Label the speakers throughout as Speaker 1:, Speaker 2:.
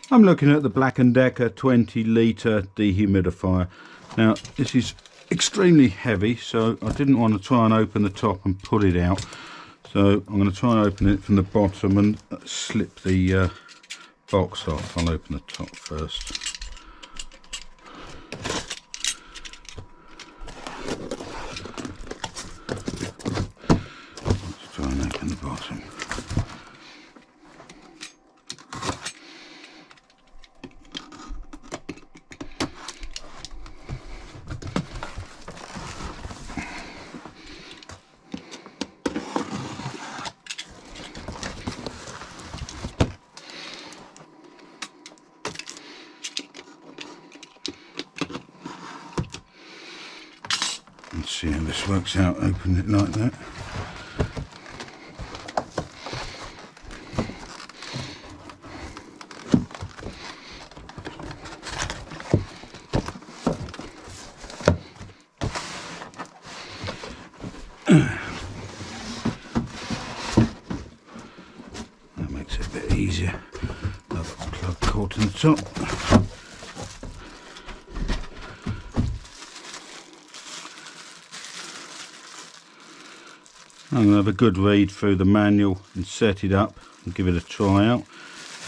Speaker 1: I'm looking at the BLACK+DECKER 20 litre dehumidifier. Now this is extremely heavy, so I didn't want to try and open the top and pull it out. So I'm going to try and open it from the bottom and slip the box off. I'll open the top first. Let's try and open the bottom. Let's see how this works out, open it like that. That makes it a bit easier. I've got the plug caught in the top. I'm going to have a good read through the manual and set it up and give it a try out,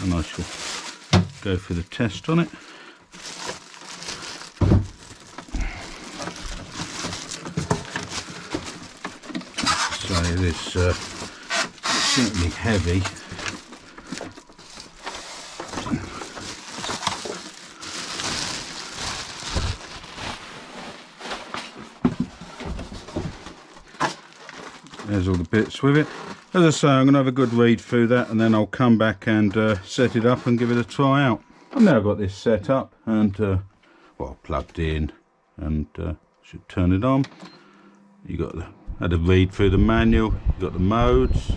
Speaker 1: and I shall go through the test on it. So it is certainly heavy. There's all the bits with it. As I say, I'm going to have a good read through that, and then I'll come back and set it up and give it a try out. I've now got this set up and well, plugged in, and should turn it on. You got had a read through the manual. You got the modes: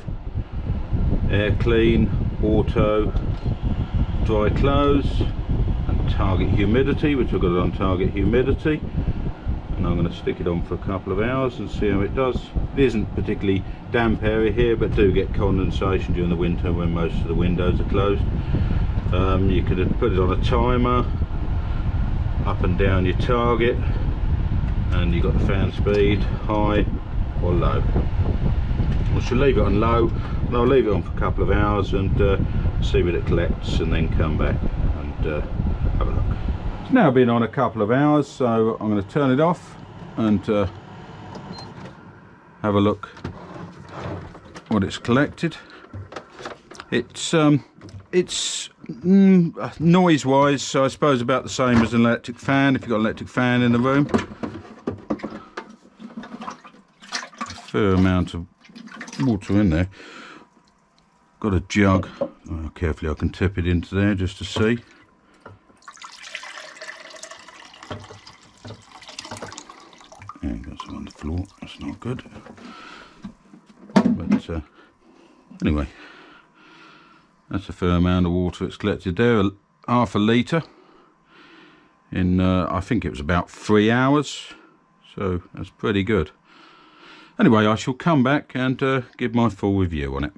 Speaker 1: air clean, auto, dry close, and target humidity, which I've got it on target humidity. And I'm going to stick it on for a couple of hours and see how it does. It isn't particularly damp area here, but do get condensation during the winter when most of the windows are closed. You could put it on a timer, up and down your target, and you've got the fan speed, high or low. I should leave it on low, and I'll leave it on for a couple of hours and see what it collects, and then come back and have a look. It's now been on a couple of hours, so I'm going to turn it off and have a look what it's collected. It's noise wise, so I suppose about the same as an electric fan, if you've got an electric fan in the room. A fair amount of water in there. Got a jug. Oh, carefully I can tip it into there just to see. Yeah, got some on the floor, that's not good. But anyway, that's a fair amount of water it's collected there, half a litre in I think it was about 3 hours, so that's pretty good. Anyway, I shall come back and give my full review on it.